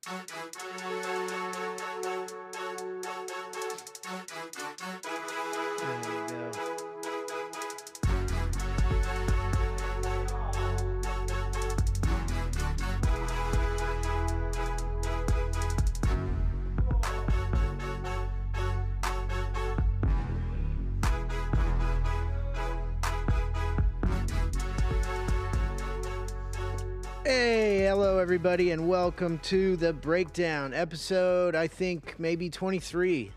Hey, hello everybody, and welcome to the Breakdown episode, I think maybe 23.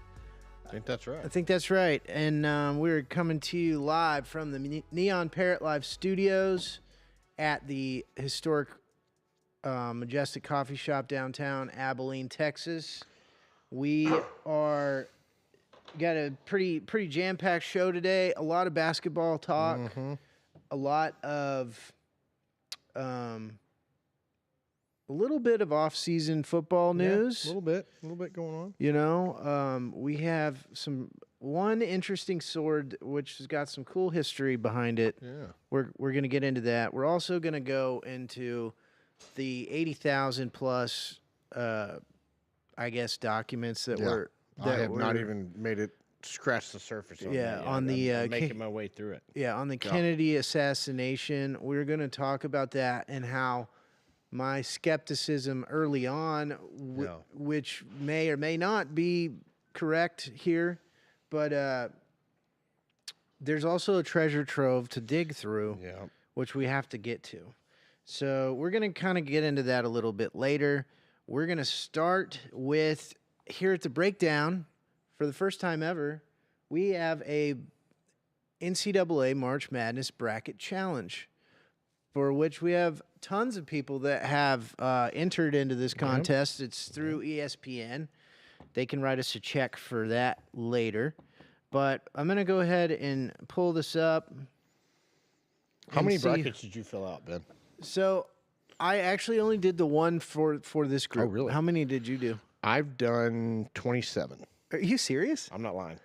I think that's right. I think that's right. And we're coming to you live from the Neon Parrot Live studios at the historic Majestic Coffee Shop downtown Abilene, Texas. We are got a pretty jam-packed show today. A lot of basketball talk, a lot of a little bit of off-season football news. Yeah, a little bit going on. You know, we have one interesting sword which has got some cool history behind it. Yeah. We're going to get into that. We're also going to go into the 80,000 plus I guess documents that were I have not even made it scratch the surface on that yet. I'm making my way through it. Yeah, on the Kennedy assassination. We're going to talk about that and how my skepticism early on, which may or may not be correct here, but there's also a treasure trove to dig through, which we have to get to. So we're going to kind of get into that a little bit later. We're going to start with, here at the Breakdown, for the first time ever, we have a NCAA March Madness Bracket Challenge, for which we have tons of people that have entered into this contest. It's through ESPN. They can write us a check for that later. But I'm going to go ahead and pull this up. How many brackets did you fill out, Ben? So I actually only did the one for this group. Oh, really? How many did you do? I've done 27. Are you serious? I'm not lying.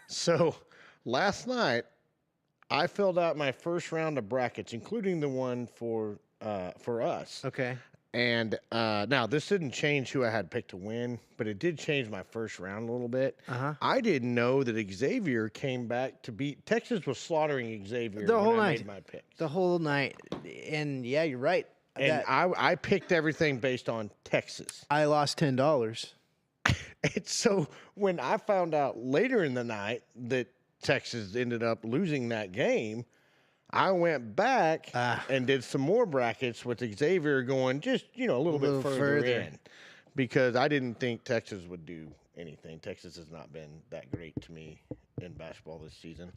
So last night, I filled out my first round of brackets, including the one for us. Okay. And now, this didn't change who I had picked to win, but it did change my first round a little bit. I didn't know that Xavier came back to beat. Texas was slaughtering Xavier the whole when I night. made my picks. The whole night. And yeah, you're right. And I picked everything based on Texas. I lost $10. And so when I found out later in the night that Texas ended up losing that game, I went back and did some more brackets with Xavier going just, a little bit further in, because I didn't think Texas would do anything. Texas has not been that great to me in basketball this season.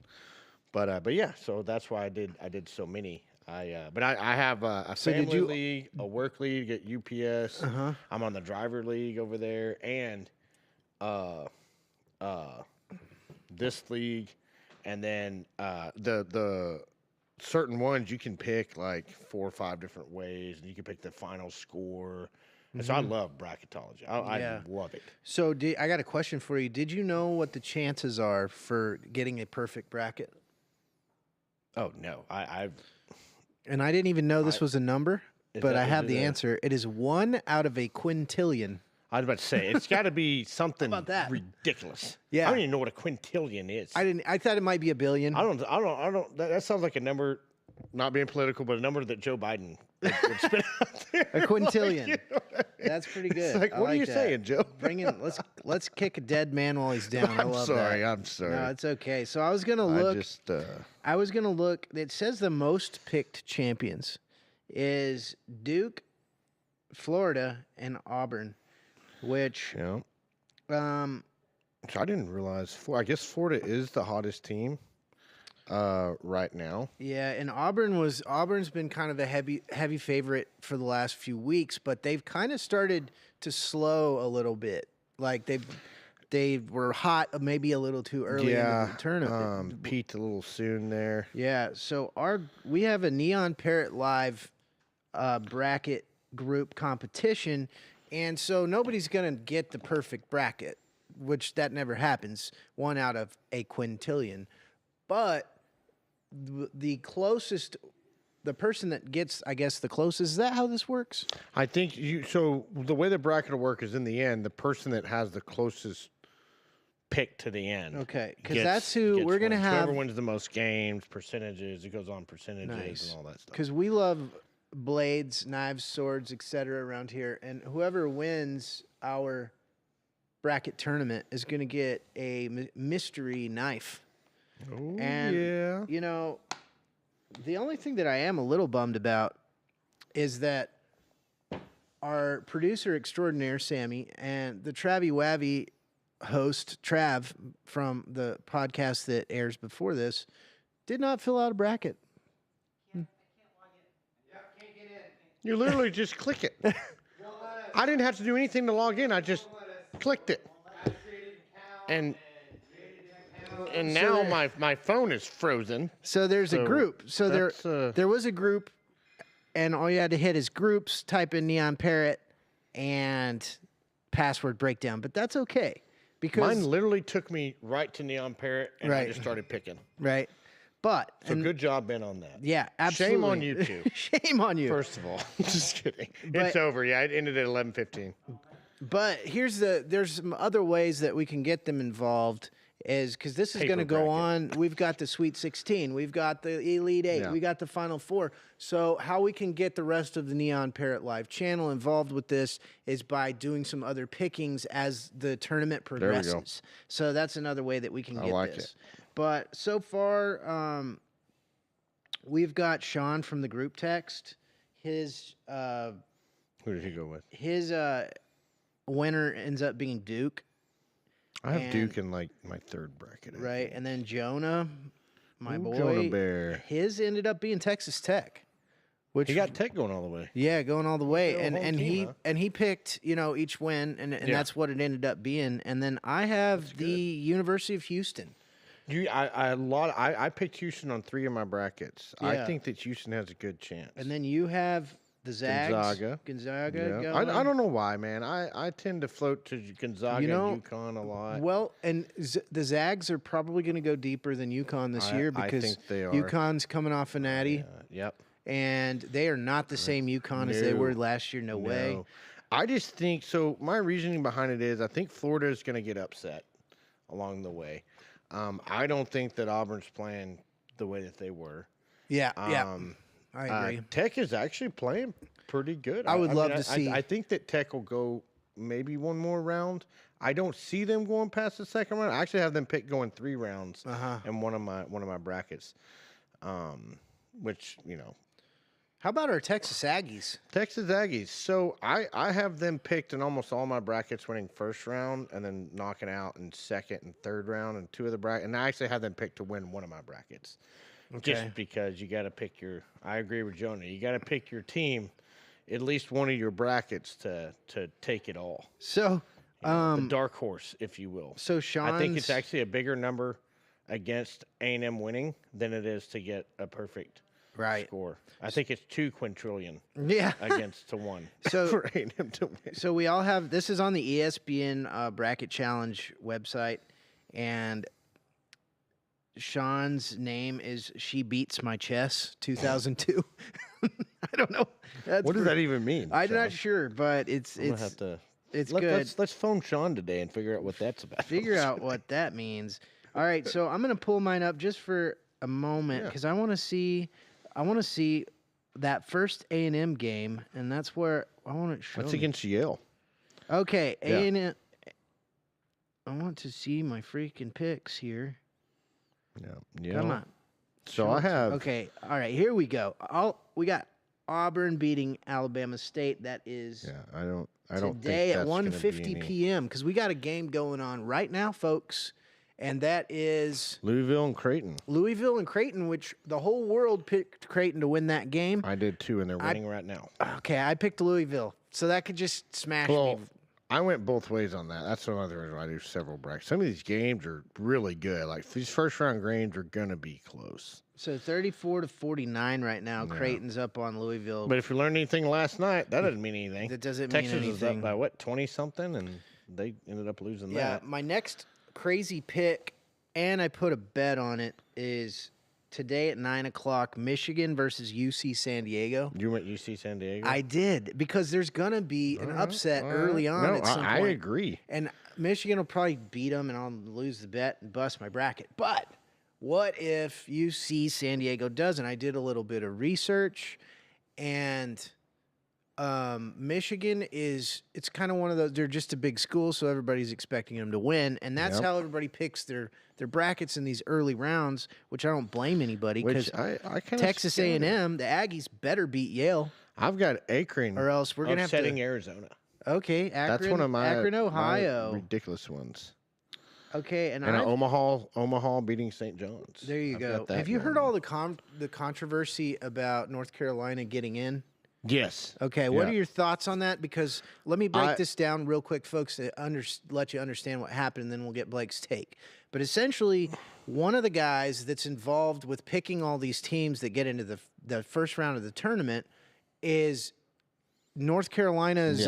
But yeah, so that's why I did so many. But I have a family league, a work league at UPS. I'm on the driver league over there, and this league, and then the certain ones you can pick like 4 or 5 different ways, and you can pick the final score. And so I love bracketology. I love it. So I got a question for you. Did you know what the chances are for getting a perfect bracket? Oh no, And I didn't even know this was a number, but I have the answer. It is 1 out of a quintillion. I was about to say, it's got to be something How about that? ridiculous. Yeah. I don't even know what a quintillion is. I thought it might be a billion. I don't. That sounds like a number, not being political, but a number that Joe Biden would spit out there. A quintillion. Like, I mean? That's pretty good. It's like, what are you saying, Joe? Bring in. Let's kick a dead man while he's down. I love that. I'm sorry. No, it's okay. So I was gonna look. I was gonna look. It says the most picked champions is Duke, Florida, and Auburn, which So I didn't realize. I guess Florida is the hottest team right now. Yeah, and Auburn's been kind of a heavy favorite for the last few weeks, but they've kind of started to slow a little bit. Like they were hot maybe a little too early in the tournament. Peaked a little soon there. Yeah, so we have a Neon Parrot Live bracket group competition, and so nobody's going to get the perfect bracket, which that never happens, 1 out of a quintillion. But the closest the person that gets, I guess, the closest. Is that how this works? I think so the way the bracket will work is in the end, the person that has the closest pick to the end. Okay, because that's who we're going to have. Whoever wins the most games, percentages, it goes on percentages and all that stuff. Because we love blades, knives, swords, etc. around here. And whoever wins our bracket tournament is going to get a mystery knife. Oh, and, yeah. You know, the only thing that I am a little bummed about is that our producer extraordinaire, Sammy, and the Travie Wavy host, Trav, from the podcast that airs before this, did not fill out a bracket. You literally just click it. I didn't have to do anything to log in. I just clicked it. And now my phone is frozen. So there's a group. So there was a group, and all you had to hit is groups, type in Neon Parrot, and password breakdown. But that's okay. Because mine literally took me right to Neon Parrot, and I just started picking. Right. But good job, Ben, on that. Yeah, absolutely. Shame on you two. Shame on you. First of all, just kidding. It's over. Yeah, it ended at 11:15. But there's some other ways that we can get them involved. Is because this is going to go on. We've got the Sweet 16. We've got the Elite 8. Yeah. We got the Final 4. So how we can get the rest of the Neon Parrot Live channel involved with this is by doing some other pickings as the tournament progresses. There we go. So that's another way that we can get this. But so far, we've got Sean from the group text. His who did he go with? His winner ends up being Duke. I have Duke in like my third bracket. Right, and then Jonah, my boy, Jonah Bear. His ended up being Texas Tech, which he got Tech going all the way. Yeah, going all the way, and he picked each win, and that's what it ended up being. And then I have the University of Houston. I picked Houston on 3 of my brackets. Yeah. I think that Houston has a good chance. And then you have the Zags. Gonzaga. Yeah. I don't know why, man. I tend to float to Gonzaga and UConn a lot. Well, and the Zags are probably going to go deeper than UConn this year because I think they are. UConn's coming off a natty. Yep. And they are not the same UConn as they were last year. No way. I just think so. My reasoning behind it is I think Florida is going to get upset along the way. I don't think that Auburn's playing the way that they were. Yeah. I agree. Tech is actually playing pretty good. I would love to see. I think that Tech will go maybe one more round. I don't see them going past the second round. I actually have them pick going 3 rounds in one of my brackets. Which How about our Texas Aggies? Texas Aggies. So I have them picked in almost all my brackets, winning first round and then knocking out in second and third round and 2 of the brackets. And I actually have them picked to win one of my brackets. Okay. Just because you got to pick I agree with Jonah. You got to pick your team, at least one of your brackets to take it all. So, the dark horse, if you will. So I think it's actually a bigger number against A&M winning than it is to get a perfect score. I think it's 2 quintillion. Against to 1. So for A&M to win. So we all have this is on the ESPN Bracket Challenge website, and Sean's name is She Beats My Chess 2002. I don't know. What does that even mean? I'm not sure, but it's good. Let's phone Sean today and figure out what that's about. Figure out what that means. All right, so I'm gonna pull mine up just for a moment because I want to see that first A&M game, and that's where I want to show. That's against Yale. Okay, A&M. I want to see my freaking picks here. Yeah. Come on. So I have. Okay. All right. Here we go. We got Auburn beating Alabama State. That is. Yeah. I don't. Today at 1:50 p.m. because we got a game going on right now, folks, and that is Louisville and Creighton. Which the whole world picked Creighton to win that game. I did too, and they're winning right now. Okay, I picked Louisville, so that could just smash me. I went both ways on that. That's another reason I do several brackets. Some of these games are really good. Like these first round games are gonna be close. So 34-49 right now. Yeah. Creighton's up on Louisville. But if you learned anything last night, that doesn't mean anything. That doesn't mean anything. Texas was up by what 20-something, and they ended up losing that. Yeah, my next crazy pick, and I put a bet on it, is today at 9:00, Michigan versus UC San Diego. You went UC San Diego? I did, because there's going to be an upset early on No, at some I point. agree. And Michigan will probably beat them, and I'll lose the bet and bust my bracket. But what if UC San Diego doesn't? I did a little bit of research, and Michigan it's kind of one of those, they're just a big school, so everybody's expecting them to win, and that's how everybody picks their brackets in these early rounds, which I don't blame anybody, because Texas A&M, the Aggies better beat Yale. I've got Akron, or else we're gonna have to upsetting Arizona. Okay, Akron, That's one of my Akron, Ohio, my ridiculous ones. Okay, and Omaha beating St. John's. There you go. Have you heard all the controversy about North Carolina getting in? Yes. Okay, what are your thoughts on that? Because let me break this down real quick, folks, to let you understand what happened, and then we'll get Blake's take. But essentially, one of the guys that's involved with picking all these teams that get into the first round of the tournament is North Carolina's.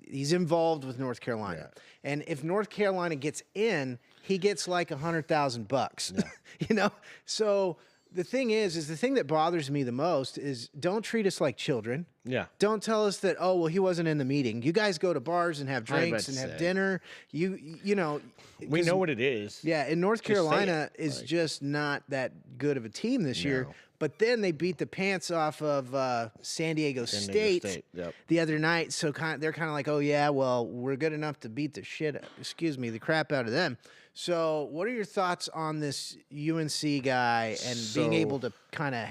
He's involved with North Carolina, and if North Carolina gets in, he gets like $100,000. You know, so. The thing is the thing that bothers me the most is, don't treat us like children. Yeah. Don't tell us that, oh, well, he wasn't in the meeting. You guys go to bars and have drinks and have dinner. You know. We know what it is. Yeah, and North Carolina is just not that good of a team this year. But then they beat the pants off of San Diego State the other night. So they're kind of like, oh, yeah, well, we're good enough to beat the crap out of them. So what are your thoughts on this UNC guy and being able to kind of...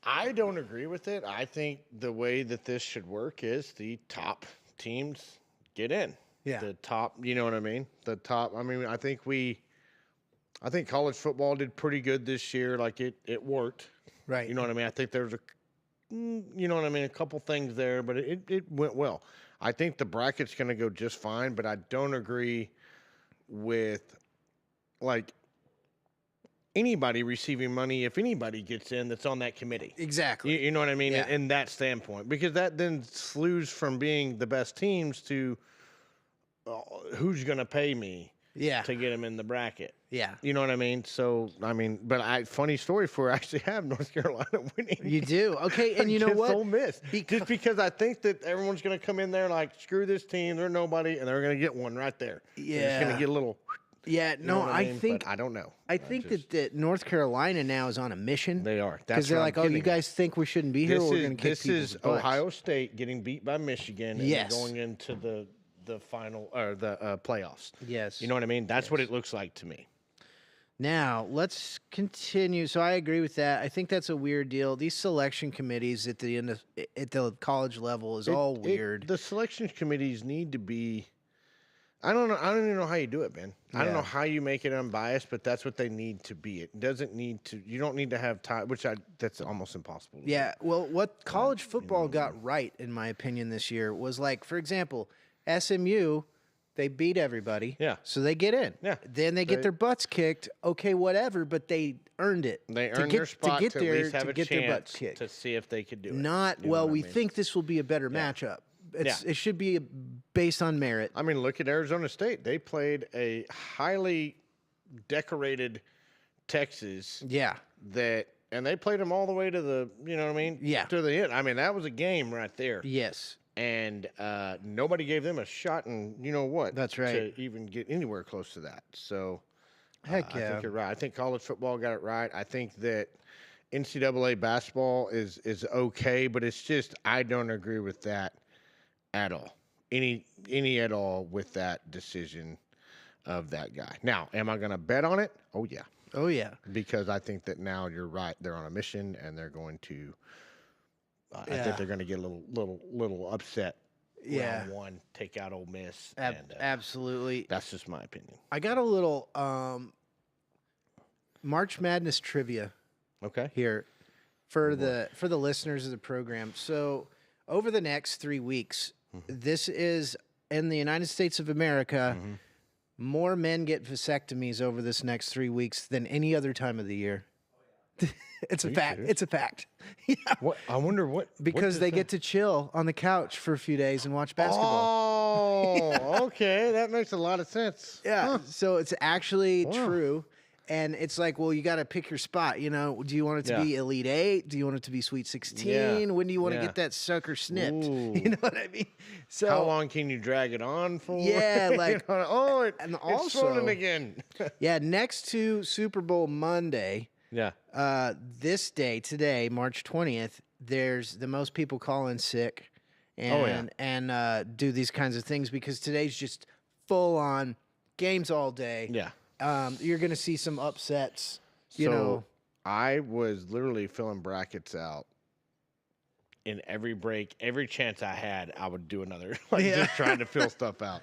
I don't agree with it. I think the way that this should work is the top teams get in. Yeah. The top, you know what I mean? The top, I mean, I think college football did pretty good this year. Like it worked. Right. You know what I mean? I think there's a couple things there, but it went well. I think the bracket's going to go just fine, but I don't agree with like anybody receiving money if anybody gets in that's on that committee. Exactly. You know what I mean? In that standpoint, because that then slews from being the best teams to who's going to pay me to get them in the bracket. Yeah. You know what I mean? So, I mean, but funny story for I actually have North Carolina winning. You do? Okay, and you know what? Ole Miss. Just because I think that everyone's going to come in there like, screw this team, they're nobody, and they're going to get one right there. Yeah. They're just going to get a little... Yeah, no, I think... But I don't know. I think that North Carolina now is on a mission. They are. Because they're like, oh, you guys think we shouldn't be here? We're going to kick people's butts. This is Ohio State getting beat by Michigan and going into the final or the playoffs. Yes. You know what I mean? That's what it looks like to me. Now, let's continue. So I agree with that. I think that's a weird deal. These selection committees at the college level is all weird. The selection committees need to be... I don't know. I don't even know how you do it, man. I don't know how you make it unbiased, but that's what they need to be. It doesn't need to. You don't need to have time, that's almost impossible. Yeah. Well, what college football got right, in my opinion, this year was like, for example, SMU. They beat everybody. Yeah. So they get in. Yeah. Then they get their butts kicked. Okay, whatever, but they earned it. They earned their spot to at least have a chance their butts kicked. To see if they could do it. Not, well, we think this will be a better matchup. It should be based on merit. I mean, look at Arizona State. They played a highly decorated Texas. Yeah. And they played them all the way to the, you know what I mean? Yeah. To the end. I mean, that was a game right there. Yes. And nobody gave them a shot, and you know what? That's right. To even get anywhere close to that. So, heck yeah. I think you're right. I think college football got it right. I think that NCAA basketball is okay, but it's just I don't agree with that at all. Any at all with that decision of that guy. Now, am I going to bet on it? Oh, yeah. Oh, yeah. Because I think that now you're right. They're on a mission, and they're going to I think they're going to get a little upset. Yeah. Round one, take out Ole Miss. Absolutely. That's just my opinion. I got a little March Madness trivia. Okay. Here for the listeners of the program. So over the next 3 weeks, this is in the United States of America. More men get vasectomies over this next 3 weeks than any other time of the year. It's a fact. Serious? It's a fact. Yeah. What? I wonder what. Because they get to chill on the couch for a few days and watch basketball. Oh, okay. That makes a lot of sense. Yeah. Huh. So it's actually true. And it's like, well, you got to pick your spot. You know, do you want it to be Elite 8? Do you want it to be Sweet 16? Yeah. When do you want to get that sucker snipped? Ooh. You know what I mean? So how long can you drag it on for? Yeah, like and also, it's swollen again. Yeah, next to Super Bowl Monday. Yeah. This day, today, March 20th, there's the most people call in sick and do these kinds of things because today's just full on games all day. Yeah. You're going to see some upsets, you know. I was literally filling brackets out in every break, every chance I had, I would do another, just trying to fill stuff out.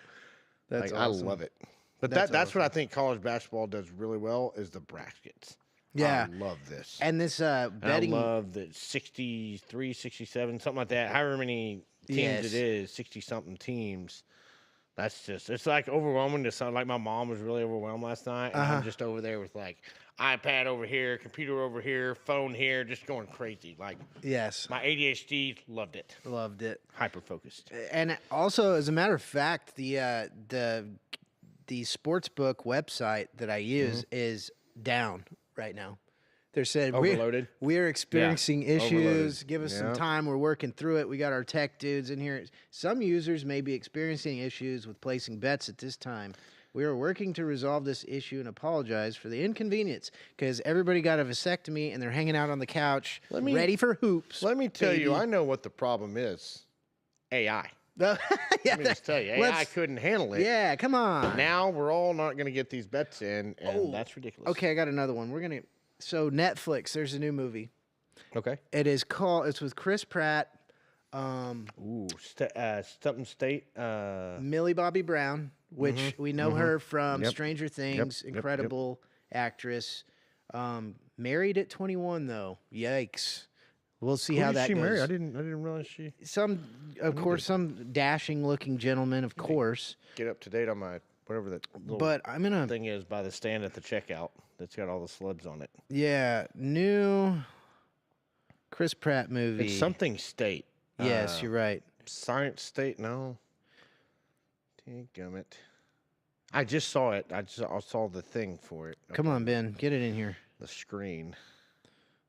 That's awesome. I love it. But that's awesome. What I think college basketball does really well is the brackets. Yeah. I love this. And this betting. I love the 63, 67, something like that. However many teams it is, 60-something teams. That's just, it's like overwhelming to sound like my mom was really overwhelmed last night. And I'm just over there with like iPad over here, computer over here, phone here, just going crazy. Like, my ADHD loved it. Loved it. Hyper focused. And also, as a matter of fact, the sportsbook website that I use is down right now. They said overloaded. We're experiencing issues. Overloaded. Give us some time. We're working through it. We got our tech dudes in here. Some users may be experiencing issues with placing bets at this time. We are working to resolve this issue and apologize for the inconvenience because everybody got a vasectomy and they're hanging out on the couch ready for hoops. Let me tell you, I know what the problem is. AI. Let me just tell you, AI couldn't handle it. Yeah, come on. But now we're all not going to get these bets in, and that's ridiculous. Okay, I got another one. So Netflix, there's a new movie. Okay. It's with Chris Pratt. Something State. Millie Bobby Brown, which we know her from Stranger Things, incredible actress. Married at 21 though. Yikes. We'll see how that goes. Married? I didn't realize she. Some dashing looking gentleman, of course. Get up to date on my whatever that thing is by the stand at the checkout that's got all the celebs on it. Yeah, new Chris Pratt movie. It's something State. Yes, you're right. Science State, no. Dadgummit. I just saw it. I saw the thing for it. Come on, Ben. Get it in here. The screen.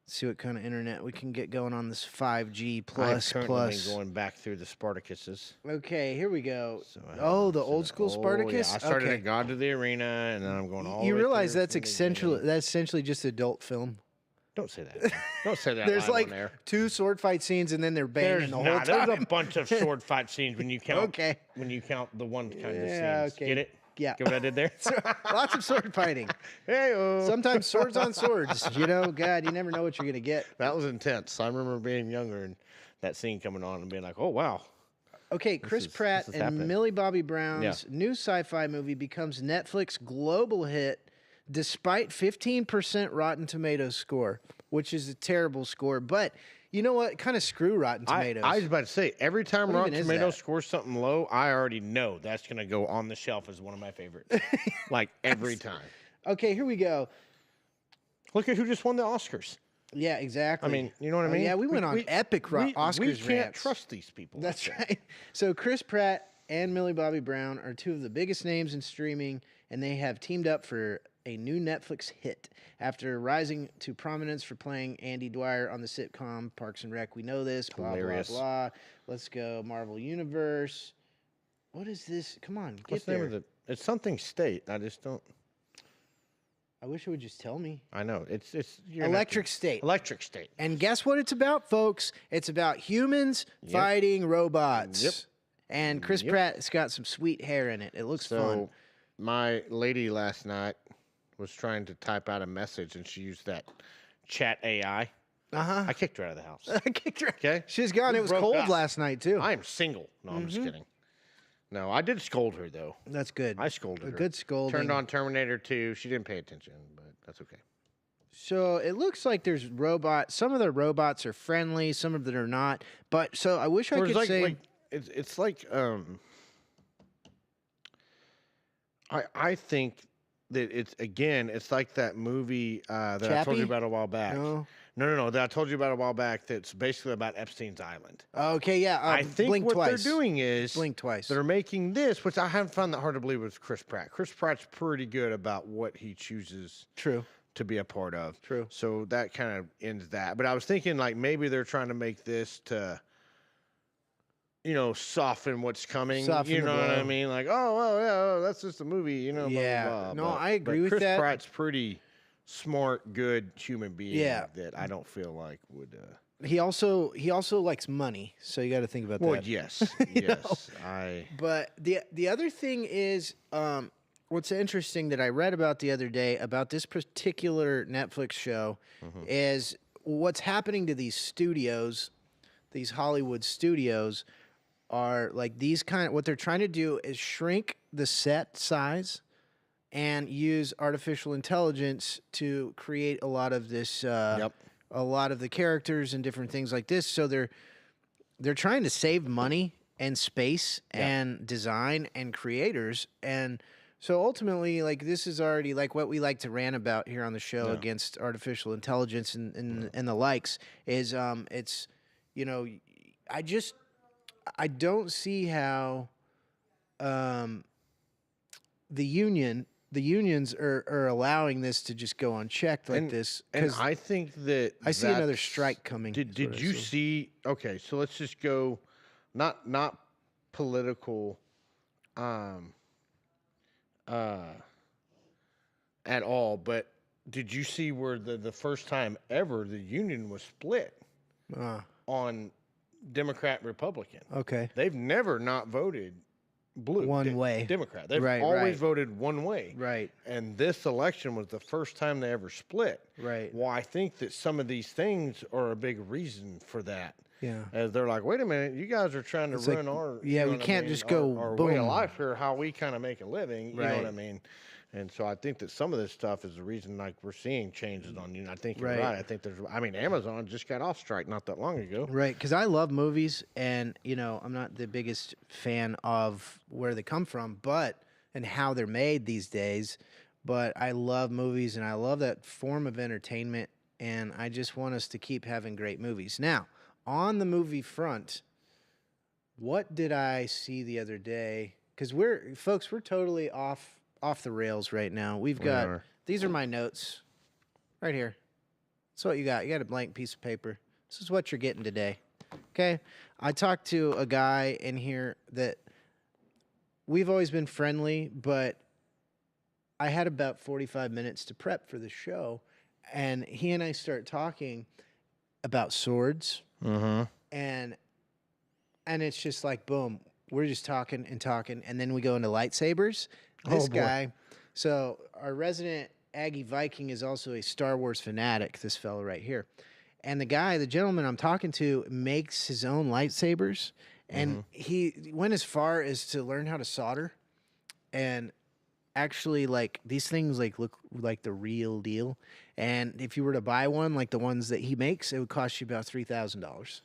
See what kind of internet we can get going on this 5G plus. I've currently been going back through the Spartacuses. Okay, here we go. So the old school Spartacus? Yeah. I started at God to the Arena, and then I'm going all the way You realize through that's essentially just adult film? Don't say that. Don't say that. There's like on there. 2 sword fight scenes, and then they're banging the whole time. There's a bunch of sword fight scenes when you count. When you count the one kind of scenes. Okay. Get it? Yeah. Get what I did there? Lots of sword fighting. Hey-o. Sometimes swords on swords. You know, God, you never know what you're going to get. That was intense. I remember being younger and that scene coming on and being like, oh, wow. Okay, Chris Pratt and Millie Bobby Brown's new sci-fi movie becomes Netflix global hit despite 15% Rotten Tomatoes score, which is a terrible score. But you know what? Kind of screw Rotten Tomatoes. I was about to say, every time Rotten Tomatoes scores something low, I already know that's going to go on the shelf as one of my favorites. Like, every time. Okay, here we go. Look at who just won the Oscars. Yeah, exactly. I mean, you know what I mean? Yeah, we went on epic Oscars We can't trust these people. That's right. So Chris Pratt and Millie Bobby Brown are 2 of the biggest names in streaming, and they have teamed up for a new Netflix hit after rising to prominence for playing Andy Dwyer on the sitcom Parks and Rec. We know this. Hilarious. Blah, blah, blah. Let's go. Marvel Universe. What is this? Come on, get What's there. The name of it? It's something State. I just don't. I wish it would just tell me. I know. It's Electric State. Electric State. And guess what it's about, folks? It's about humans fighting robots. Yep. And Chris Pratt's got some sweet hair in it. It looks fun. My lady last night was trying to type out a message, and she used that chat AI. I kicked her out of the house. I kicked her. Okay? She's gone. It was cold last night, too. I am single. No, I'm just kidding. No, I did scold her, though. That's good. I scolded her. A good scolding. Turned on Terminator 2. She didn't pay attention, but that's okay. So it looks like there's robots. Some of the robots are friendly. Some of them are not. But so I wish I could say... It's like... I think that it's like that movie that I told you about a while back. No. That I told you about a while back. That's basically about Epstein's Island. Okay, yeah. I think Blink what twice. they're doing is Blink twice. they're making this, which I haven't found that hard to believe with Chris Pratt. Chris Pratt's pretty good about what he chooses True. to be a part of. True. So that kind of ends that. But I was thinking like maybe they're trying to make this to, soften what's coming. Soften you the know what I blow. mean? Like, oh, that's just a movie. Yeah. Blah, blah, No, blah. I agree but with Chris that. Pratt's pretty smart, good human being. Yeah. That I don't feel like would. He also likes money, so you got to think about Well, that. yes, You know? yes. But the other thing is, what's interesting that I read about the other day about this particular Netflix show is what's happening to these studios, these Hollywood studios, are like what they're trying to do is shrink the set size and use artificial intelligence to create a lot of this, a lot of the characters and different things like this. So they're trying to save money and space and design and creators. And so ultimately, like, this is already like what we like to rant about here on the show against artificial intelligence and the likes is, it's, I don't see how, the unions are allowing this to just go unchecked like this. And I think that I see another strike coming. Did you see? Okay, so let's just go, not political, at all. But did you see where the first time ever the union was split on Democrat Republican? Okay. They've never not voted blue One way. Democrat. They've Right, always right. voted one way. Right. And this election was the first time they ever split. Right. Well, I think that some of these things are a big reason for that. Yeah. As they're like, wait a minute, you guys are trying to It's ruin like, our yeah, we can't just go our way of boom. life here, how we kind of make a living. You know what I Right. mean? And so I think that some of this stuff is the reason like we're seeing changes on you. I think you're Right. right. I think Amazon just got off strike not that long ago. Right, because I love movies, and I'm not the biggest fan of where they come from, and how they're made these days. But I love movies, and I love that form of entertainment, and I just want us to keep having great movies. Now, on the movie front, what did I see the other day? Because we're totally off the rails right now. We've got are. these are my notes right here. That's what you got. You got a blank piece of paper. This is what you're getting today. Okay? I talked to a guy in here that we've always been friendly, but I had about 45 minutes to prep for the show, and he and I start talking about swords, and it's just like, boom, we're just talking, and then we go into lightsabers. This guy, so our resident Aggie Viking is also a Star Wars fanatic, this fellow right here. And the gentleman I'm talking to makes his own lightsabers, and he went as far as to learn how to solder. And actually, like, these things like look like the real deal. And if you were to buy one, like the ones that he makes, it would cost you about $3,000.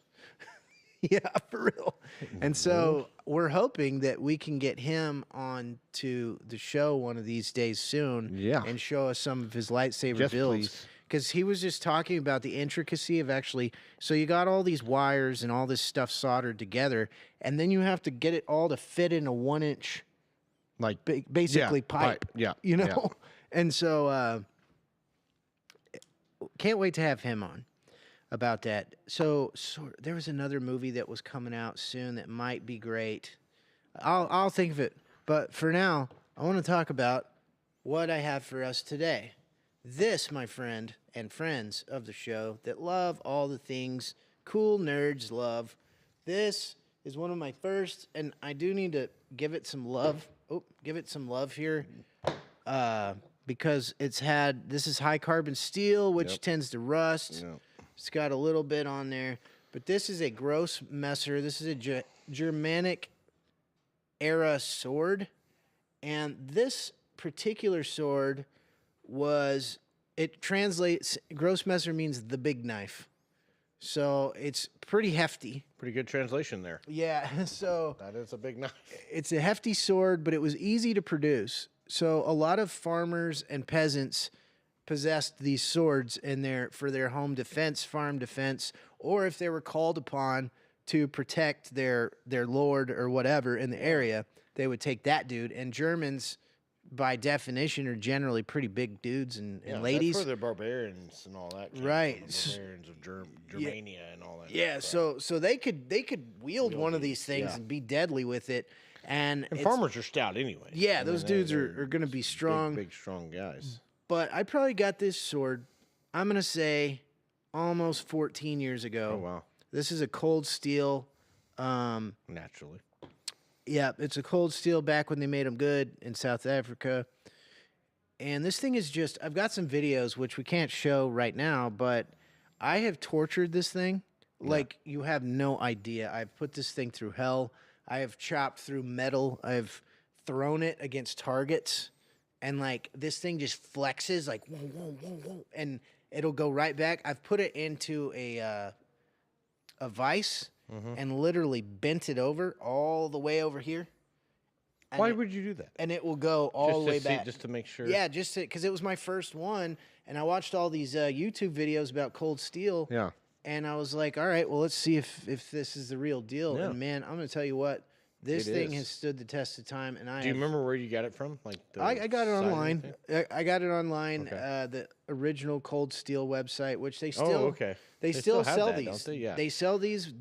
Yeah, for real. And so we're hoping that we can get him on to the show one of these days soon, and show us some of his lightsaber builds. Because he was just talking about the intricacy of actually, so you got all these wires and all this stuff soldered together, and then you have to get it all to fit in a 1-inch, Like basically pipe. Yeah. And so can't wait to have him on about that. So there was another movie that was coming out soon that might be great. I'll think of it. But for now, I want to talk about what I have for us today. This, my friend and friends of the show that love all the things cool nerds love, this is one of my first, and I do need to give it some love. Give it some love here. Because this is high carbon steel, which tends to rust. It's got a little bit on there. But this is a gross messer. This is a Germanic era sword. And this particular sword it translates, gross messer means the big knife. So it's pretty hefty. Pretty good translation there. Yeah, so That is a big knife. it's a hefty sword, but it was easy to produce. So a lot of farmers and peasants possessed these swords for their home defense, farm defense, or if they were called upon to protect their lord or whatever in the area, they would take that dude. And Germans, by definition, are generally pretty big dudes and ladies. That's where the barbarians and all that came right. from, the barbarians of Germania and all that. Yeah, so they could wield one of these things and be deadly with it. And farmers are stout anyway. Yeah, those dudes are going to be strong. Big, strong guys. But I probably got this sword, I'm going to say, almost 14 years ago. Oh, wow. This is a cold steel. Naturally. Yeah, it's a cold steel back when they made them good in South Africa. And this thing is just, I've got some videos, which we can't show right now, but I have tortured this thing like you have no idea. I've put this thing through hell. I have chopped through metal. I've thrown it against targets. And, like, this thing just flexes, like, whoa, whoa, whoa, whoa, and it'll go right back. I've put it into a vise and literally bent it over all the way over here. Why would you do that? And it will go all the way back. Just to make sure? Yeah, just because it was my first one, and I watched all these YouTube videos about cold steel. Yeah. And I was like, all right, well, let's see if this is the real deal. Yeah. And, man, I'm going to tell you what. This thing has stood the test of time, and Do you remember where you got it from? Like I got it online. I got it online. Okay. The original Cold Steel website, which they still they still sell that, these. Don't they? Yeah. They sell these.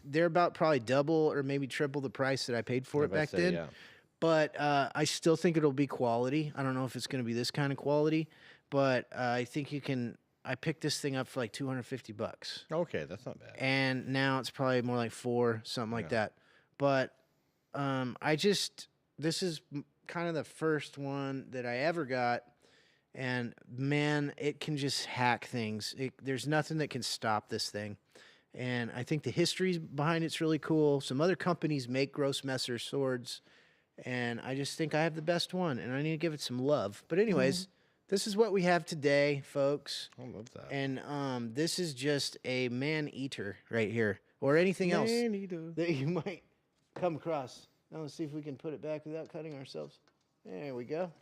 They're about probably double or maybe triple the price that I paid for it back then. Yeah. But I still think it'll be quality. I don't know if it's going to be this kind of quality, but I think you can. I picked this thing up for like $250. Okay, that's not bad. And now it's probably more like $400, something like that. But this is kind of the first one that I ever got, and man, it can just hack things. There's nothing that can stop this thing, and I think the history behind it's really cool. Some other companies make Grossmesser swords, and I just think I have the best one, and I need to give it some love. But anyways, this is what we have today, folks. I love that. And this is just a man-eater right here, or anything else that you might come across. Now let's see if we can put it back without cutting ourselves. There we go.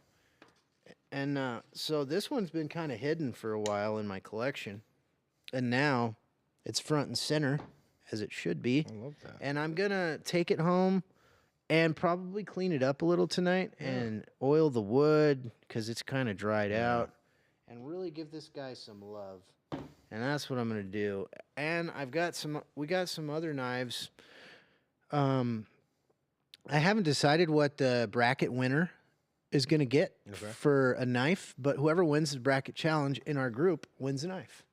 And so this one's been kind of hidden for a while in my collection, and now it's front and center, as it should be. I love that. And I'm gonna take it home and probably clean it up a little tonight and oil the wood because it's kind of dried out, and really give this guy some love. And that's what I'm gonna do. And we got some other knives. I haven't decided what the bracket winner is going to get for a knife, but whoever wins the bracket challenge in our group wins a knife.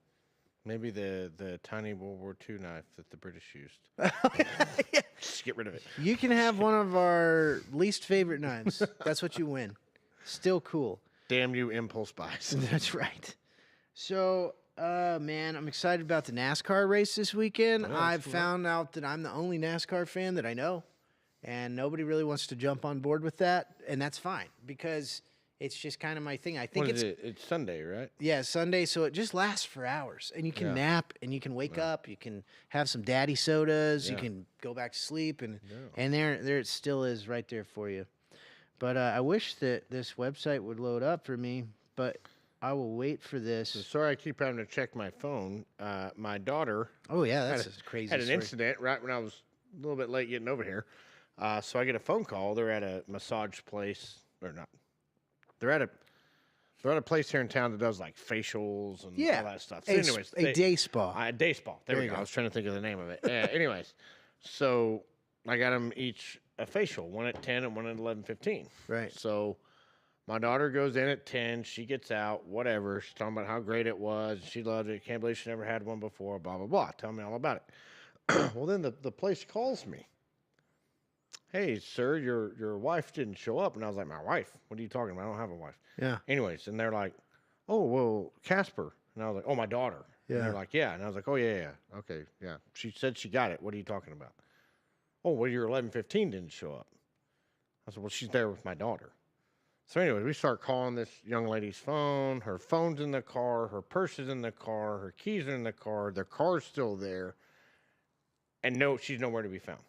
Maybe the tiny World War II knife that the British used. Yeah. Just get rid of it. You can have one of our least favorite knives. That's what you win. Still cool. Damn you, impulse buys. That's right. So, man, I'm excited about the NASCAR race this weekend. I've found out that I'm the only NASCAR fan that I know. And nobody really wants to jump on board with that, and that's fine because it's just kind of my thing. I think it's Sunday, right? Yeah, Sunday, so it just lasts for hours, and you can nap, and you can wake up, you can have some daddy sodas, you can go back to sleep, and there it still is right there for you. But I wish that this website would load up for me, but I will wait for this. Sorry, I keep having to check my phone. My daughter. Oh yeah, that's a crazy. Had an incident right when I was a little bit late getting over here. So I get a phone call. They're at a massage place, or not. They're at a place here in town that does like facials and all that stuff. So anyways, a day spa. A day spa. There we go. I was trying to think of the name of it. Anyways, so I got them each a facial, one at 10 and one at 11:15. Right. So my daughter goes in at 10. She gets out. Whatever. She's talking about how great it was. She loved it. Can't believe she never had one before. Blah blah blah. Tell me all about it. Well, then the place calls me. Hey, sir, your wife didn't show up. And I was like, my wife? What are you talking about? I don't have a wife. Yeah. Anyways, and they're like, oh, well, Casper. And I was like, oh, my daughter. Yeah. And they're like, yeah. And I was like, oh, yeah. Okay, yeah. She said she got it. What are you talking about? Oh, well, your 11:15 didn't show up. I said, well, she's there with my daughter. So anyway, we start calling this young lady's phone. Her phone's in the car. Her purse is in the car. Her keys are in the car. The car's still there. And no, she's nowhere to be found.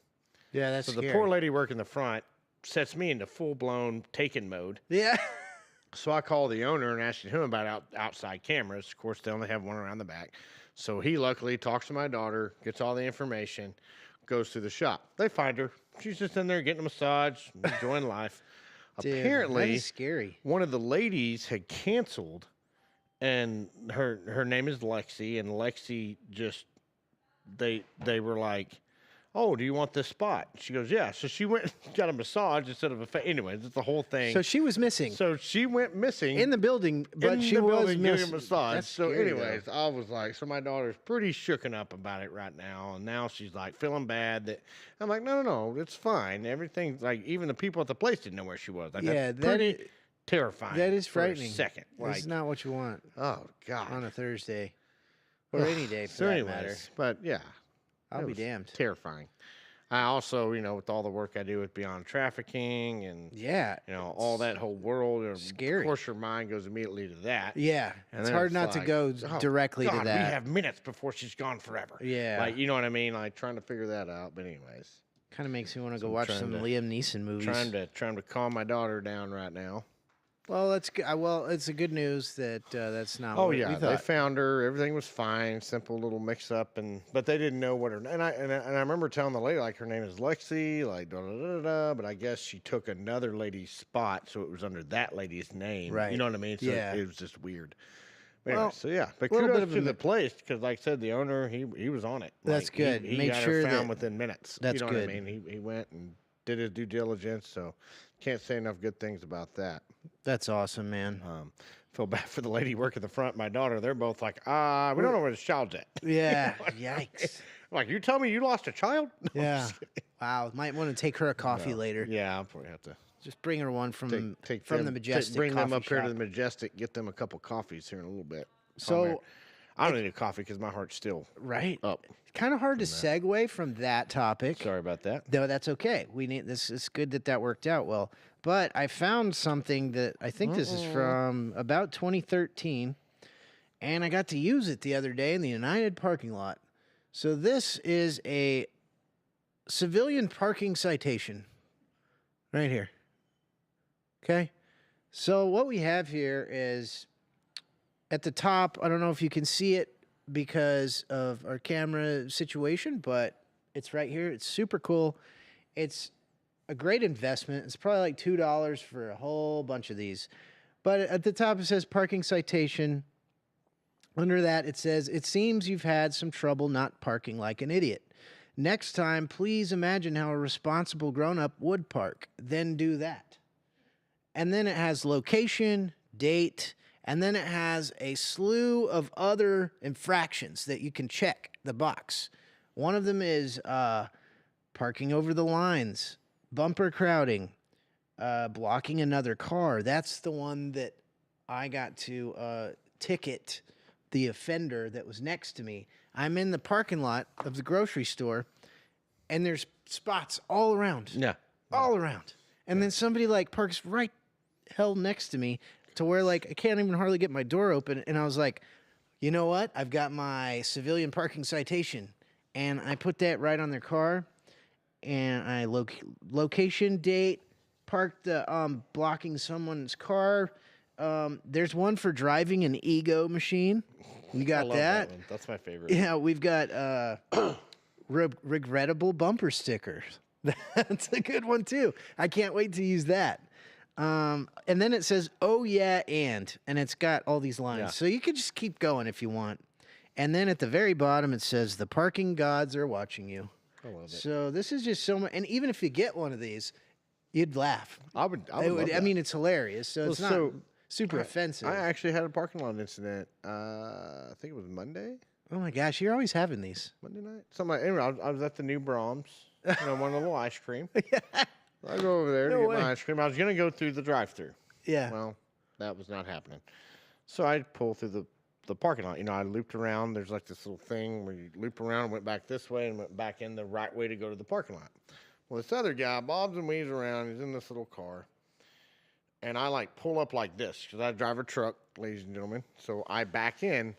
Yeah, that's so scary. The poor lady working the front sets me into full-blown taken mode. Yeah. So I called the owner and asked him about outside cameras. Of course, they only have one around the back. So he luckily talks to my daughter, gets all the information, goes to the shop. They find her. She's just in there getting a massage, enjoying life. Dude, Apparently, that is scary. one of the ladies had canceled, and her name is Lexi, and Lexi just they were like, "Oh, do you want this spot?" She goes, "Yeah." So she went and got a massage instead of a anyways, it's the whole thing. So she was missing So she went missing in the building, but in she the was building getting a missing. massage. That's So scary, anyways, though. I was like, so my daughter's pretty shooken up about it right now, and now she's like feeling bad that I'm like, no, it's fine. Everything's like, even the people at the place didn't know where she was. Like, Yeah, that's that pretty is terrifying. that is for a frightening. second, This is not what you want oh god, on a Thursday or any day for so that anyways, matter. but yeah, I'll it be was damned. terrifying. I also, with all the work I do with beyond trafficking and Yeah, all that whole world, scary. Of course, your mind goes immediately to that. yeah. And It's then hard it's not to like, go oh, directly God, to that. We have minutes before she's gone forever. Yeah. Like, you know what I mean? Like, trying to figure that out. But anyways, Kind of makes me want to So go I'm watch trying some to- Liam Neeson movies. trying to calm my daughter down right now. Well, that's good. Well, it's a good news that that's not. Oh what yeah, we they thought. found her. Everything was fine. Simple little mix up, but they didn't know what her. I remember telling the lady like her name is Lexi, like da da da da. But I guess she took another lady's spot, so it was under that lady's name. Right. You know what I mean? So Yeah. it was just weird. But Well, anyway, so yeah, but little kudos bit of to a the place because, like I said, the owner he was on it. That's Like, good. He Make got sure her found that- within minutes. That's you know good. what I mean? He went and did his due diligence. So can't say enough good things about that. That's awesome, man. Feel bad for the lady working the front. My daughter, they're both like, we don't know where this child's at. Yeah. Yikes. Like, you tell me you lost a child? No, I'm Yeah. just kidding. Wow. Might want to take her a coffee later. Yeah, I'll probably have to Just bring her one from take from them, the Majestic. bring them coffee up here to shop. the Majestic, get them a couple coffees here in a little bit. So, I don't need a coffee because my heart's still right. up. Kind of hard to segue from that topic. Sorry about that. No, that's okay. We need this. It's good that worked out well. But I found something that I think this is from about 2013, and I got to use it the other day in the United parking lot. So this is a civilian parking citation right here. Okay. So what we have here is at the top, I don't know if you can see it because of our camera situation, but it's right here. It's super cool. It's a great investment. It's probably like $2 for a whole bunch of these. But at the top, it says parking citation. Under that, it says, it seems you've had some trouble not parking like an idiot. Next time, please imagine how a responsible grown-up would park. Then do that. And then it has location, date, and then it has a slew of other infractions that you can check the box. One of them is parking over the lines, bumper crowding, blocking another car. That's the one that I got to ticket the offender that was next to me. I'm in the parking lot of the grocery store, and there's spots all around. Yeah. All around. And then somebody like parks right hell next to me to where like I can't even hardly get my door open. And I was like, you know what? I've got my civilian parking citation. And I put that right on their car. And I location, date, parked blocking someone's car. There's one for driving an ego machine. You I got love that? one. That's my favorite. Yeah, we've got regrettable bumper stickers. That's a good one too. I can't wait to use that. And then it says, "Oh yeah, and it's got all these lines, Yeah. so you could just keep going if you want. And then at the very bottom, it says, "The parking gods are watching you." I love it. So this is just so much. And even if you get one of these, you'd laugh. I would I love that. mean, it's hilarious. So it's not so super offensive. I actually had a parking lot incident. I think it was Monday oh my gosh, you're always having these. night. Something like, anyway, I was at the New Brahms. Wanted a little ice cream. I go over there to No get way. my ice cream. I was gonna go through the drive-through. Yeah. Well, that was not happening. So I pulled through the parking lot. I looped around. There's like this little thing where you loop around, went back this way, and went back in the right way to go to the parking lot. Well, this other guy bobs and weaves around. He's in this little car. And I like pull up like this because I drive a truck, ladies and gentlemen. So I back in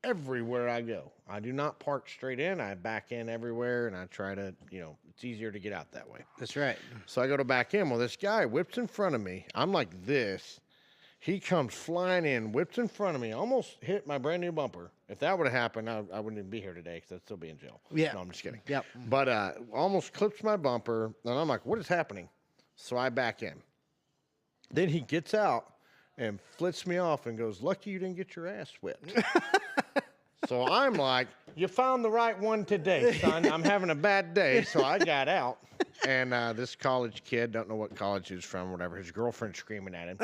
everywhere I go. I do not park straight in. I back in everywhere, and I try to, it's easier to get out that way. That's right. So I go to back in. Well, this guy whips in front of me. I'm like this. He comes flying in, whips in front of me, almost hit my brand new bumper. If that would have happened, I wouldn't even be here today because I'd still be in jail. Yeah. No, I'm just kidding. Yep. But almost clips my bumper, and I'm like, what is happening? So I back in. Then he gets out and flits me off and goes, lucky you didn't get your ass whipped. So I'm like, you found the right one today, son. I'm having a bad day. So I got out. And this college kid, don't know what college he was from, whatever, his girlfriend screaming at him.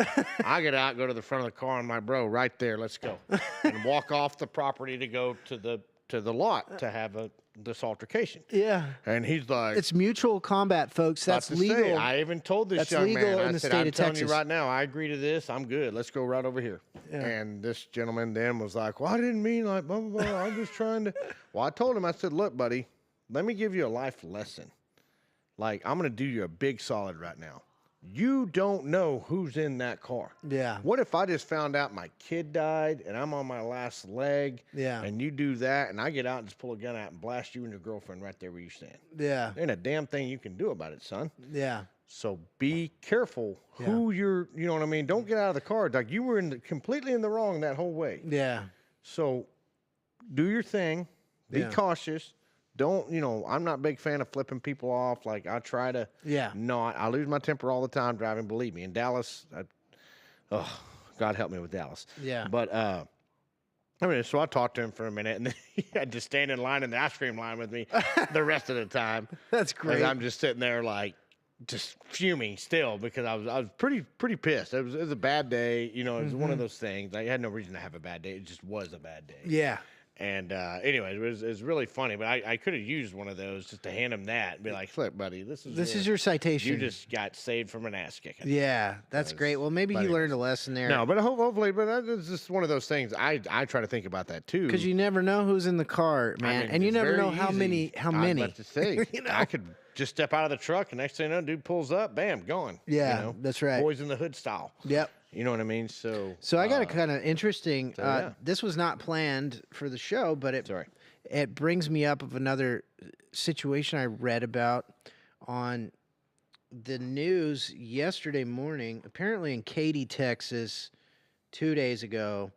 I get out, go to the front of the car, and my bro, right there, let's go. And walk off the property to go to the lot to have this altercation. Yeah. And he's like, it's mutual combat, folks. That's legal. I even told this young man, I said, I'm telling you right now, I agree to this. I'm good. Let's go right over here. Yeah. And this gentleman then was like, well, I didn't mean like, blah, blah, blah. I'm just trying to. Well, I told him, I said, look, buddy, let me give you a life lesson. Like, I'm going to do you a big solid right now. You don't know who's in that car. Yeah. What if I just found out my kid died and I'm on my last leg? Yeah. And you do that and I get out and just pull a gun out and blast you and your girlfriend right there where you stand. Yeah. There ain't a damn thing you can do about it, son. Yeah. So be careful who you're, you know what I mean? Don't get out of the car. Like, you were completely in the wrong that whole way. Yeah. So do your thing. Be cautious. Don't, I'm not a big fan of flipping people off. Like, I try to not. I lose my temper all the time driving, believe me. In Dallas, God help me with Dallas. Yeah. But, so I talked to him for a minute, and then he had to stand in line in the ice cream line with me the rest of the time. That's great. I'm just sitting there, like, just fuming still because I was pretty pissed. It was a bad day. It was one of those things. I had no reason to have a bad day. It just was a bad day. Yeah. And anyway, it was really funny, but I could have used one of those just to hand him that and be like, look, buddy, this is your citation. You just got saved from an ass kicking. Yeah, that's great. Well, maybe he learned a lesson there. No, but hopefully, but it's just one of those things. I try to think about that too. Because you never know who's in the car, man. I mean, and you never know how many. I'd like to say, I could just step out of the truck and next thing you know, dude pulls up, bam, gone. Yeah, that's right. Boys in the hood style. Yep. You know what I mean? So I got a kind of interesting. This was not planned for the show, but it brings me up of another situation I read about on the news yesterday morning. Apparently, in Katy, Texas, 2 days ago,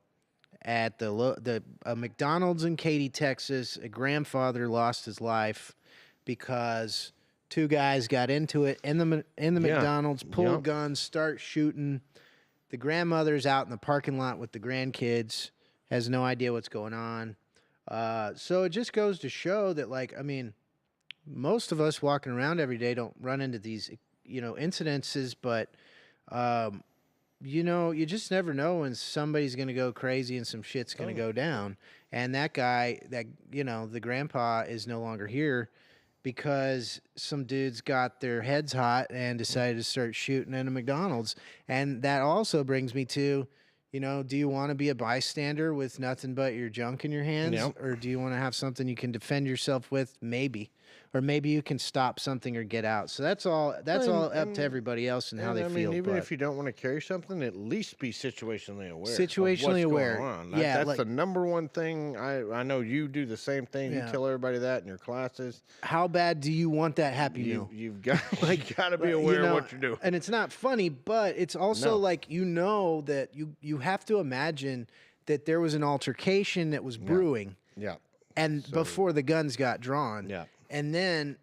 at the McDonald's in Katy, Texas, a grandfather lost his life because two guys got into it in the McDonald's, pull guns, start shooting. The grandmother's out in the parking lot with the grandkids, has no idea what's going on. So it just goes to show that, like, I mean, most of us walking around every day don't run into these, incidences, but, you just never know when somebody's going to go crazy and some shit's going to go down. And that guy, the grandpa is no longer here because some dudes got their heads hot and decided to start shooting in a McDonald's. And that also brings me to, do you want to be a bystander with nothing but your junk in your hands? Yep. Or do you want to have something you can defend yourself with? Maybe. Or maybe you can stop something or get out. So that's all up to everybody else and how they feel. Even if you don't want to carry something, at least be situationally aware. Situationally aware. That's the number one thing. I know you do the same thing. You tell everybody that in your classes. How bad do you want that happy meal? You've got to be aware of what you're doing. And it's not funny, but it's also like that you have to imagine that there was an altercation that was brewing. Yeah. And before the guns got drawn. Yeah. And then,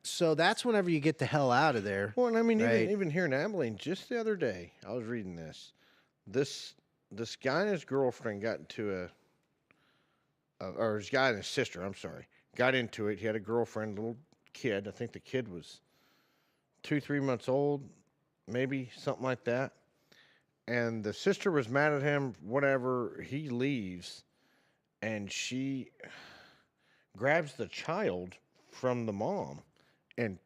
so that's whenever you get the hell out of there. Well, and I mean, even here in Abilene, just the other day, I was reading this. This guy and his girlfriend got into or his guy and his sister, I'm sorry, got into it. He had a girlfriend, little kid. I think the kid was 2-3 months old, maybe something like that. And the sister was mad at him, whatever. He leaves, and she grabs the child from the mom and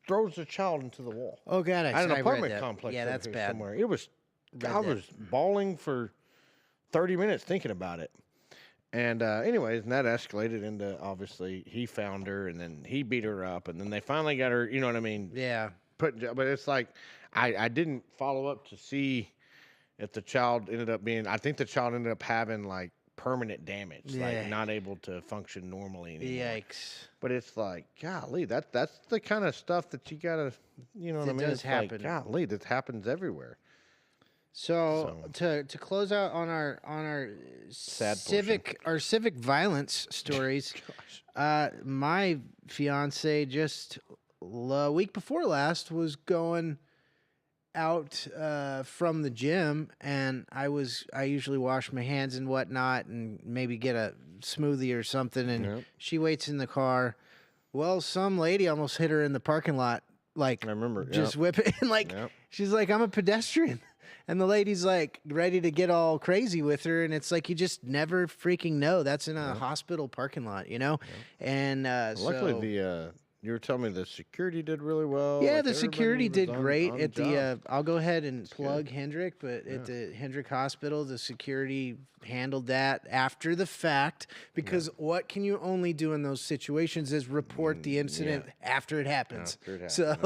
throws the child into the wall. Oh, God. At an apartment complex. Yeah, that's bad. Somewhere. I was bawling for 30 minutes thinking about it. And anyways, and that escalated into, obviously, he found her, and then he beat her up, and then they finally got her, you know what I mean? Yeah. But it's like, I didn't follow up to see if the child ended up being, I think the child ended up having, like, permanent damage, like not able to function normally anymore. Yikes. But it's like, golly, that's the kind of stuff that you gotta, you know what I mean? It does happen. Like, golly, that happens everywhere. So to close out on our Sad civic violence stories, my fiance just week before last was going out from the gym, and I usually wash my hands and whatnot, and maybe get a smoothie or something, and she waits in the car. Well, some lady almost hit her in the parking lot, like I remember, just whipping, like she's like, I'm a pedestrian. And the lady's like ready to get all crazy with her, and it's like you just never freaking know. That's in a hospital parking lot, you know. And luckily, you were telling me the security did really well. Yeah, like the security did great on at job. the. I'll go ahead and plug Hendrick, but at the Hendrick Hospital, the security handled that after the fact, because what can you only do in those situations is report the incident after it happens. So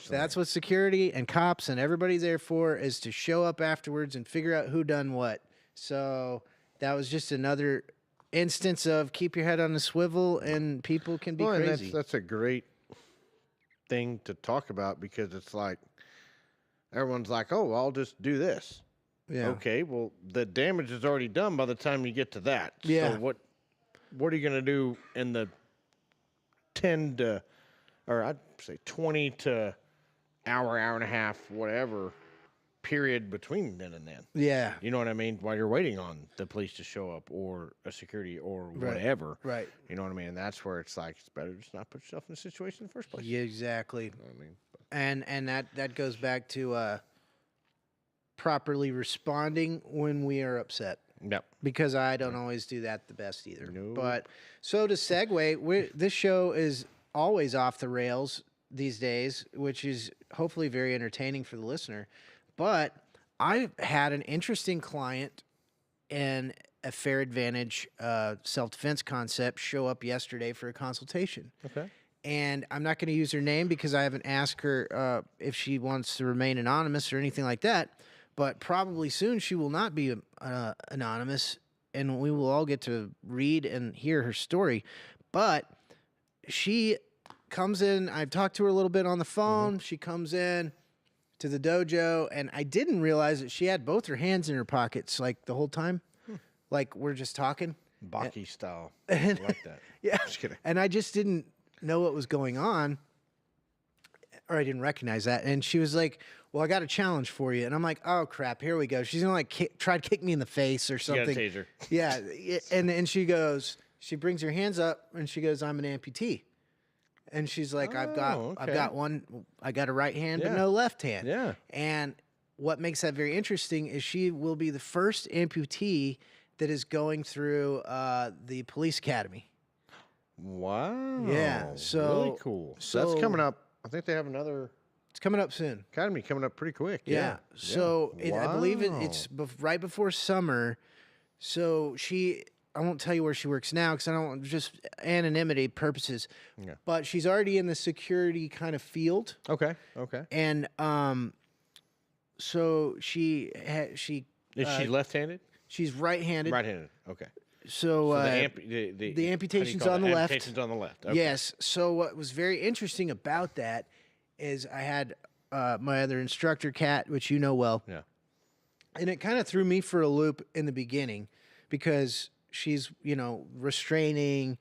that's what security and cops and everybody there for, is to show up afterwards and figure out who done what. So that was just another instance of keep your head on a swivel, and people can be crazy. And that's a great thing to talk about, because it's like everyone's like, oh, I'll just do this. Yeah. Okay, well, the damage is already done by the time you get to that. Yeah. So what are you going to do in the 10 to, or I'd say 20 to hour and a half, whatever period between then and then? Yeah. You know what I mean? While you're waiting on the police to show up, or a security, or whatever. Right. You know what I mean? And that's where it's like, it's better just not put yourself in a situation in the first place. Yeah, exactly. You know what I mean? And that goes back to properly responding when we are upset. Yep. Because I don't always do that the best either. No. But so to segue, this show is always off the rails these days, which is hopefully very entertaining for the listener. But I had an interesting client and a Fair Advantage self-defense concept show up yesterday for a consultation. Okay. And I'm not going to use her name because I haven't asked her if she wants to remain anonymous or anything like that. But probably soon she will not be anonymous, and we will all get to read and hear her story. But she comes in. I've talked to her a little bit on the phone. She comes in to the dojo, and I didn't realize that she had both her hands in her pockets like the whole time. Like we're just talking. Baki style. I like that. Yeah. Just kidding. And I just didn't know what was going on, or I didn't recognize that. And she was like, well, I got a challenge for you. And I'm like, oh, crap, here we go. She's going to like try to kick me in the face or something. You got a taser. Yeah. And she goes, she brings her hands up and she goes, I'm an amputee. And she's like, I've got a right hand, but no left hand. Yeah. And what makes that very interesting is she will be the first amputee that is going through the police academy. Wow. Yeah. So really cool. So that's coming up. I think they have another. It's coming up soon. Academy coming up pretty quick. Yeah. So I believe it's right before summer. So I won't tell you where she works now because I don't want just anonymity purposes. Yeah. But she's already in the security kind of field. Okay. And so she is she left-handed? She's right-handed. Right-handed. Okay. So the amputation's on the left. Amputation's on the left. Okay. Yes. So what was very interesting about that is I had my other instructor, Kat, which you know well. Yeah. And it kind of threw me for a loop in the beginning because she's, restraining,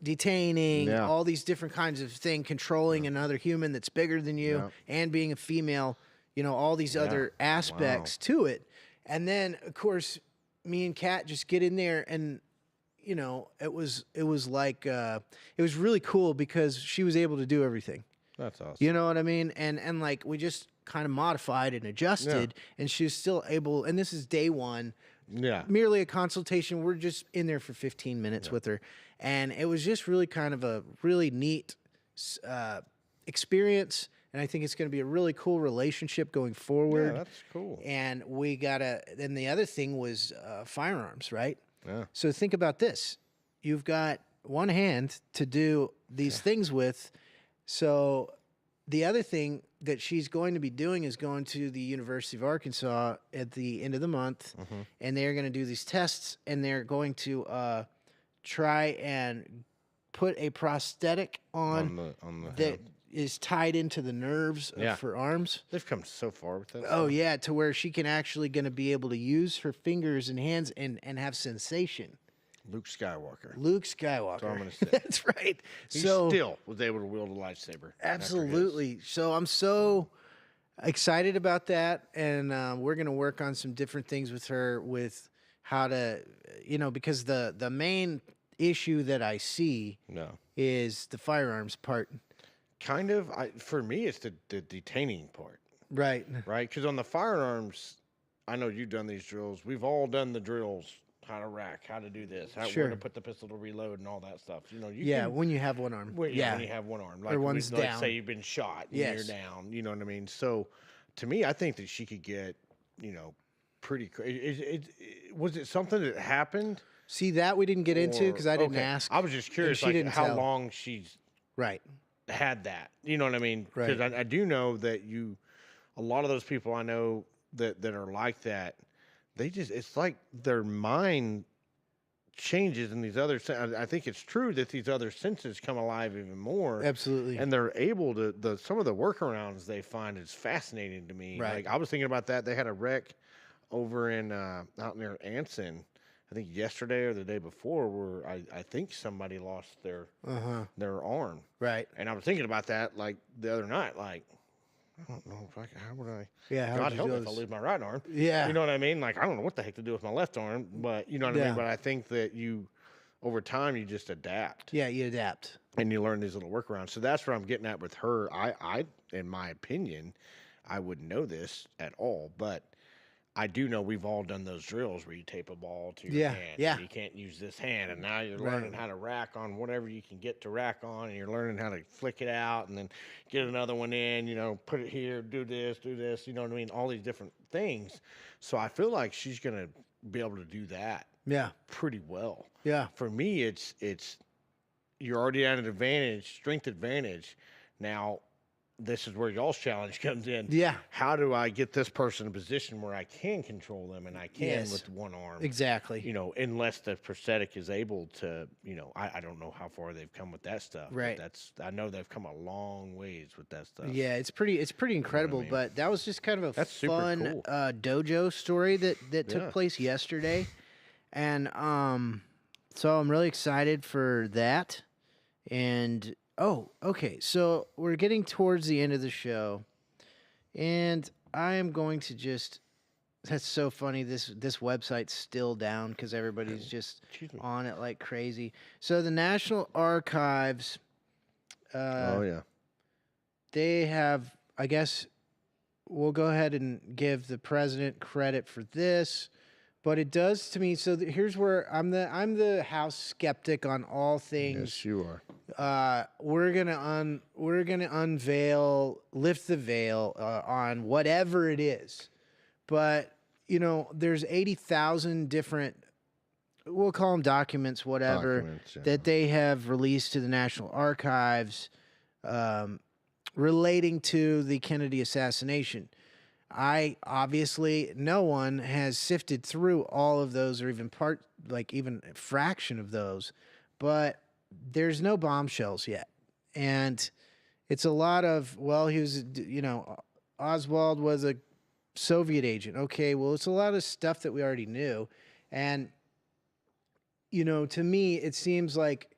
detaining, all these different kinds of things, controlling another human that's bigger than you and being a female, all these other aspects to it. And then, of course, me and Kat just get in there and, it was like, it was really cool because she was able to do everything. That's awesome. You know what I mean? And like we just kind of modified and adjusted and she was still able, and this is day one. Yeah. Merely a consultation. We're just in there for 15 minutes with her. And it was just really kind of a really neat experience. And I think it's going to be a really cool relationship going forward. Yeah, that's cool. And then the other thing was firearms, right? Yeah. So think about this. You've got one hand to do these things with. So the other thing that she's going to be doing is going to the University of Arkansas at the end of the month, and they're going to do these tests, and they're going to try and put a prosthetic on the is tied into the nerves of her arms. They've come so far with that. Oh, yeah, to where she can actually going to be able to use her fingers and hands and have sensation. Luke Skywalker. Luke Skywalker. That's all I'm going to say. That's right. He still was able to wield a lightsaber. Absolutely. So I'm so excited about that, and we're going to work on some different things with her with how to, because the main issue that I see is the firearms part. Kind of. For me, it's the detaining part. Right. Right? Because on the firearms, I know you've done these drills. We've all done the drills. How to rack, how to do this, where to put the pistol to reload and all that stuff. When you have one arm. When you have one arm. Like, or one's down. Let's say you've been shot and you're down. You know what I mean? So, to me, I think that she could get, pretty crazy. Was it something that happened? See, that we didn't get into because I didn't ask. I was just curious, how long she's had that. You know what I mean? Because I do know that a lot of those people I know that are like that, it's like their mind changes in these other, I think it's true that these other senses come alive even more. Absolutely. And they're able to, some of the workarounds they find is fascinating to me. Right. Like, I was thinking about that. They had a wreck over in, out near Anson, I think yesterday or the day before, where I think somebody lost their arm. Right. And I was thinking about that like the other night, like, I don't know if how would I? Yeah, God help me if I lose my right arm. Yeah, you know what I mean. Like, I don't know what the heck to do with my left arm, but you know what I mean. But I think that over time, you just adapt. Yeah, you adapt, and you learn these little workarounds. So that's where I'm getting at with her. I, in my opinion, I wouldn't know this at all, but I do know we've all done those drills where you tape a ball to your hand. Yeah. And you can't use this hand. And now you're learning how to rack on whatever you can get to rack on. And you're learning how to flick it out and then get another one in, put it here, do this, you know what I mean? All these different things. So I feel like she's going to be able to do that pretty well. Yeah. For me, it's you're already at an advantage, strength advantage. Now, this is where y'all's challenge comes in. Yeah. How do I get this person in a position where I can control them and I can with one arm? Exactly. Unless the prosthetic is able to, I don't know how far they've come with that stuff. Right. But I know they've come a long ways with that stuff. Yeah, it's pretty incredible. You know what I mean? But that was just kind of a fun dojo story that took place yesterday. And so I'm really excited for that. And oh, okay. So we're getting towards the end of the show, and I am going to just. That's so funny. This website's still down because everybody's just on it like crazy. So the National Archives. They have. I guess we'll go ahead and give the president credit for this. But it does to me. So here's where I'm the house skeptic on all things. Yes, you are. We're gonna lift the veil on whatever it is. But there's 80,000 different, we'll call them documents, whatever, that they have released to the National Archives, relating to the Kennedy assassination. Obviously, no one has sifted through all of those or even even a fraction of those, but there's no bombshells yet. And it's a lot of, he was, Oswald was a Soviet agent. Okay, well, it's a lot of stuff that we already knew. And, to me, it seems like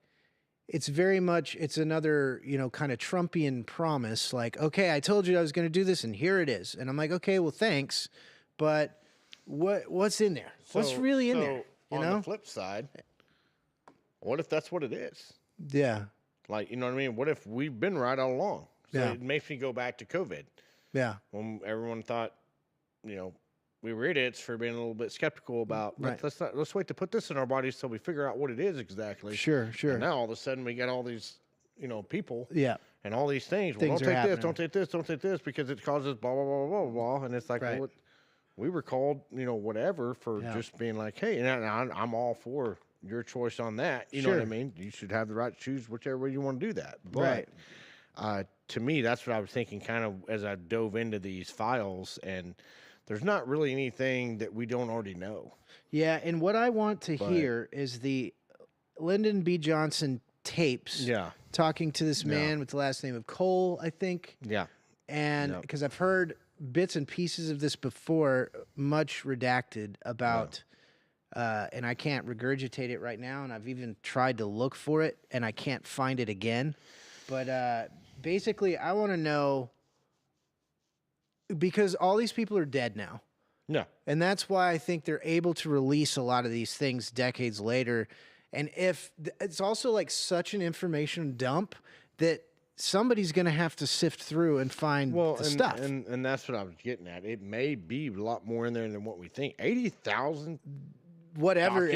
it's very much, it's another, kind of Trumpian promise. Like, okay, I told you I was going to do this, and here it is. And I'm like, okay, well, thanks. But what's in there? What's really in there? On the flip side, what if that's what it is? Yeah. Like, you know what I mean? What if we've been right all along? So it makes me go back to COVID. Yeah. When everyone thought, we were idiots for being a little bit skeptical about, let's wait to put this in our bodies till we figure out what it is exactly. Sure. And now all of a sudden we got all these, people. Yeah. And all these things. Well, don't take this because it causes blah, blah, blah, blah, blah. And it's like, well, we were called, whatever for just being like, hey, and I'm all for your choice on that. You know what I mean? You should have the right to choose whichever way you want to do that. But to me, that's what I was thinking kind of as I dove into these files, and there's not really anything that we don't already know. Yeah, and what I want to hear is the Lyndon B. Johnson tapes. Yeah. Talking to this man with the last name of Cole, I think. Yeah. And because I've heard bits and pieces of this before, much redacted about, and I can't regurgitate it right now, and I've even tried to look for it, and I can't find it again. But basically, I want to know, because all these people are dead now. Yeah. And that's why I think they're able to release a lot of these things decades later. And if it's also like such an information dump that somebody's going to have to sift through and find the stuff. And that's what I was getting at. It may be a lot more in there than what we think. 80,000 whatever it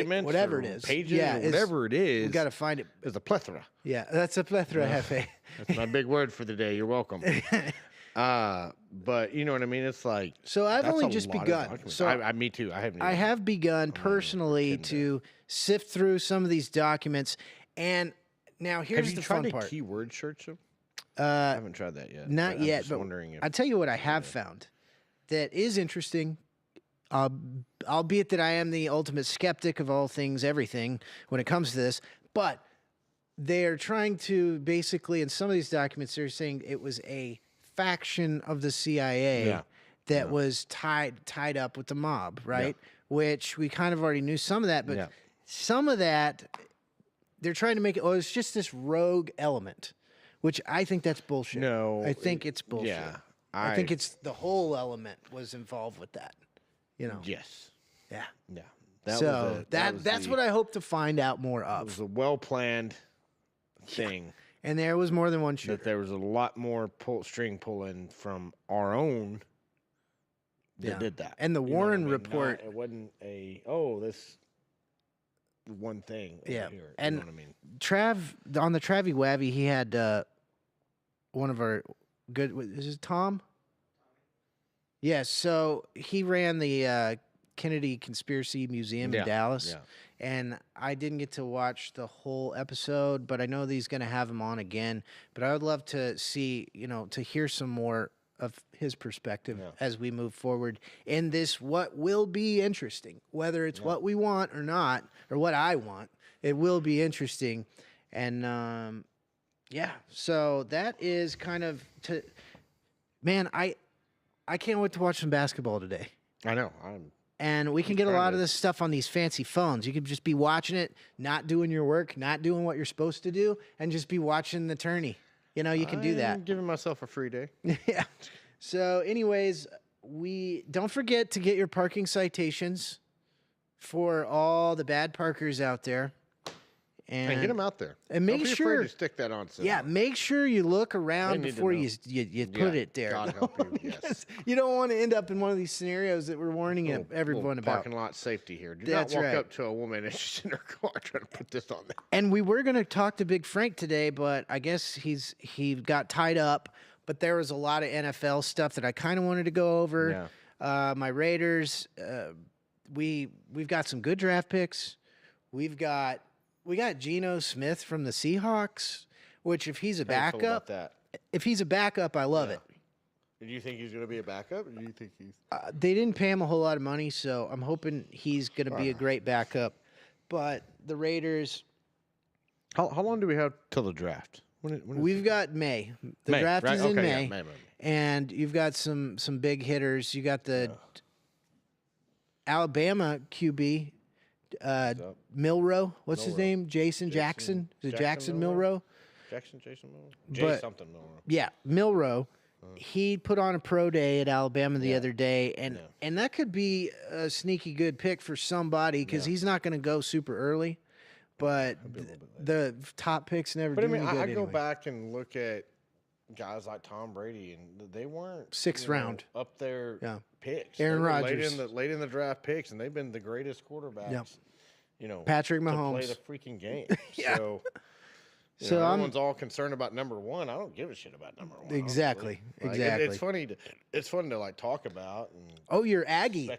is. Pages or whatever it is. We got to find it. Is a plethora. Yeah, that's a plethora, Hefe. That's my big word for the day. You're welcome. But you know what I mean? It's like, so I've only just begun. So me too. I have begun personally to sift through some of these documents. And now here's the fun part. Have you tried to keyword search them? I haven't tried that yet. Not yet, just but wondering if I'll tell you what I have found that is interesting, albeit that I am the ultimate skeptic of all things, everything, when it comes to this. But they're trying to basically, in some of these documents, they're saying it was a faction of the CIA that was tied up with the mob, right? Yeah. Which we kind of already knew some of that, but some of that, they're trying to make it, it's just this rogue element. Which I think that's bullshit. No. I think it's bullshit. Yeah. I think it's the whole element was involved with that. You know? Yes. Yeah. Yeah. That's what I hope to find out more of. It was a well-planned thing. And there was more than one shooter. That there was a lot more string pulling from our own that did that. And the Warren report. It wasn't this one thing. Yeah. Here, and you know what I mean? Trav, on the Travie Wavy, he had one of our good, is it Tom? Yeah, so he ran the Kennedy Conspiracy Museum in Dallas. Yeah. And I didn't get to watch the whole episode, but I know that he's going to have him on again. But I would love to see, to hear some more of his perspective as we move forward in this, what will be interesting, whether it's what we want or not, or what I want, it will be interesting. And, so that is kind of, man, I can't wait to watch some basketball today. I know. And we can get a lot of this stuff on these fancy phones. You could just be watching it, not doing your work, not doing what you're supposed to do, and just be watching the tourney. You can do that. I'm giving myself a free day. Yeah. So anyways, don't forget to get your parking citations for all the bad parkers out there. And get them out there. And make sure afraid to stick that on. Yeah, make sure you look around before you put it there. God help you. Yes. You don't want to end up in one of these scenarios that we're warning everyone about. Parking lot safety here. Do not walk up to a woman and she's in her car trying to put this on there. And we were going to talk to Big Frank today, but I guess he got tied up. But there was a lot of NFL stuff that I kind of wanted to go over. Yeah. My Raiders. We've got some good draft picks. We got Geno Smith from the Seahawks, which if he's a backup, I love it. Do you think he's going to be a backup? Or do you think he's? They didn't pay him a whole lot of money, so I'm hoping he's going to be a great backup. But the Raiders. How long do we have till the draft? We've got May. The draft is in May. May. And you've got some big hitters. You got the Alabama QB. Milroe, what's his name? Jason Jackson? Is it Jackson Milroe? Jason Milroe. Something Milroe. Yeah, Milroe. He put on a pro day at Alabama the other day, and that could be a sneaky good pick for somebody because he's not going to go super early, but the top picks never do any good I go back and look at guys like Tom Brady, and they weren't sixth round up there picks. Aaron Rodgers late in the draft picks, and they've been the greatest quarterbacks. Patrick Mahomes to play the freaking game. So everyone's all concerned about number one. I don't give a shit about number one. Exactly. It's funny to like talk about. And you're Aggie.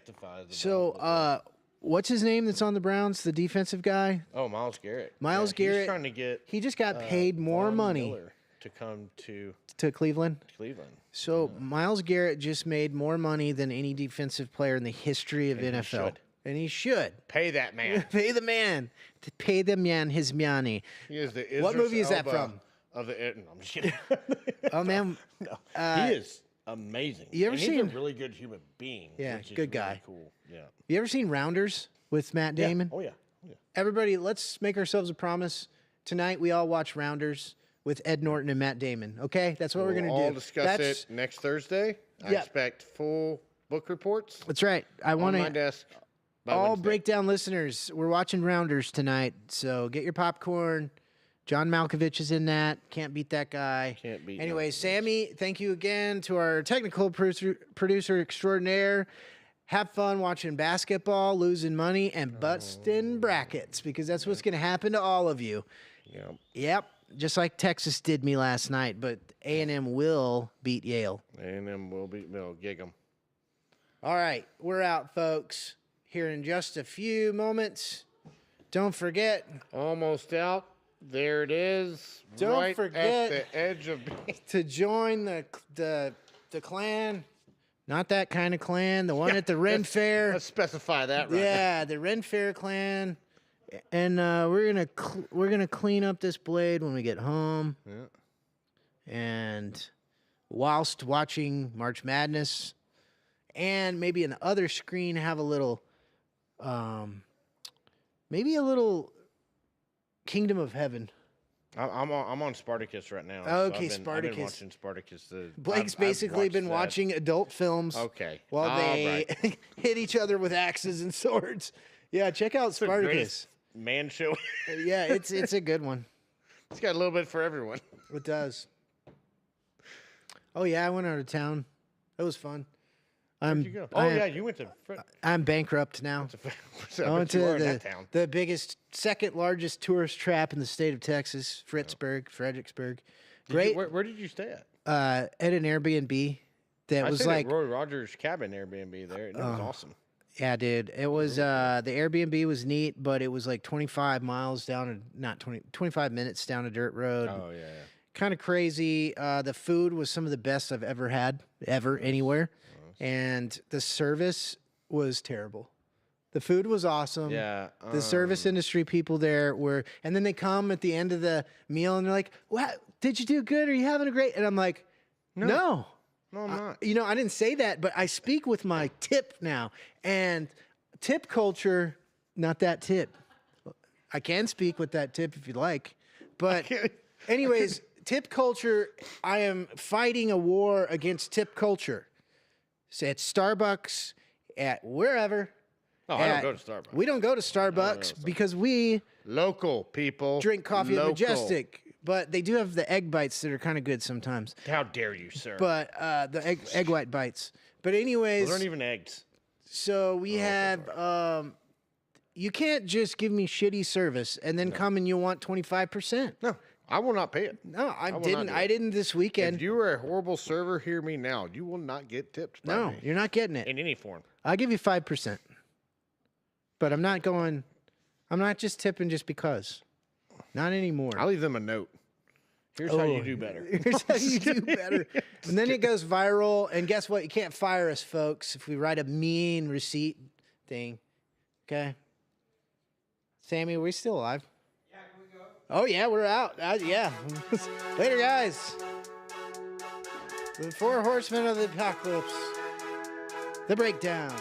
So what's his name that's on the Browns? The defensive guy. Oh, Myles Garrett. Garrett. He's trying to get. He just got paid more money Miller to come to Cleveland. So Myles Garrett just made more money than any defensive player in the history of NFL. And he should. Pay that man. Pay the man. Pay the man his money. He is the What Idris movie is that Elba from? Of the no, I'm just kidding. Oh, man. No, he is amazing. You ever and seen? He's a really good human being. Yeah, which is good really guy. Cool. Yeah. You ever seen Rounders with Matt Damon? Yeah. Oh yeah. Oh, yeah. Everybody, let's make ourselves a promise. Tonight we all watch Rounders with Ed Norton and Matt Damon. Okay, that's what we're gonna do. We'll all discuss it next Thursday. I expect full book reports. That's right. I want on my to. desk. by All Wednesday. breakdown listeners, we're watching Rounders tonight, so get your popcorn. John Malkovich is in that. Can't beat that guy. Can't beat Anyway, Malkovich. Sammy, thank you again to our technical producer extraordinaire. Have fun watching basketball, losing money, and busting brackets, because that's what's going to happen to all of you. Yep. Yep, just like Texas did me last night, but A&M will beat Yale. And then we'll gig 'em. All right, we're out, folks. Here in just a few moments. Don't forget. Almost out. There it is. Don't right forget at the edge of. to join the clan. Not that kind of clan. The one at the Ren Fair. Let's specify that right. Yeah, the Ren Fair clan. And we're gonna clean up this blade when we get home. Yeah. And whilst watching March Madness, and maybe in the other screen have a little, maybe a little Kingdom of Heaven. I'm on Spartacus right now. Okay, I've Spartacus. been watching Spartacus. Blake's I've basically been watched that. watching adult films. Okay. While All they right. hit each other with axes and swords. Yeah, check out The Spartacus. greatest man show. Yeah, it's a good one. It's got a little bit for everyone. It does. Oh yeah, I went out of town. It was fun. Where'd you go? Oh yeah, you went to. I'm bankrupt now. I went to the biggest, second largest tourist trap in the state of Texas, Fredericksburg. Great. Where did you stay at? At an Airbnb that I was stayed like at Roy Rogers' cabin Airbnb there. And it was awesome. Yeah, dude. It was the Airbnb was neat, but it was like 25 miles down, 25 minutes down a dirt road. Oh yeah. Kind of crazy. The food was some of the best I've ever had, anywhere. And the service was terrible. The food was awesome. Yeah. The service industry people there were, and then they come at the end of the meal and they're like, "What? Did you do good? Are you having a great?" And I'm like, "No, No, I'm not. I didn't say that, but I speak with my tip now, and tip culture, not that tip. I can speak with that tip if you like, but anyways, tip culture. I am fighting a war against tip culture. So at Starbucks, at wherever. Oh, I don't go to Starbucks. We don't go to Starbucks because we Local people drink coffee at Local. Majestic. But they do have the egg bites that are kind of good sometimes. How dare you, sir? But the egg white bites. But anyways, Those aren't even eggs. so we have. You can't just give me shitty service and then come and you want 25%. No, I will not pay it. No, I will didn't. not do I it. didn't this weekend. If you are a horrible server, hear me now. You will not get tipped by No, me you're not getting it. in any form. I'll give you 5%. But I'm not going. I'm not just tipping just because. Not anymore. I'll leave them a note. Here's how you do better. Here's how you do better. And then it goes viral. And guess what? You can't fire us, folks, if we write a mean receipt thing. Okay? Sammy, are we still alive? Yeah, can we go? Oh, yeah, we're out. Yeah. Later, guys. The 4 horsemen of the apocalypse. The breakdown.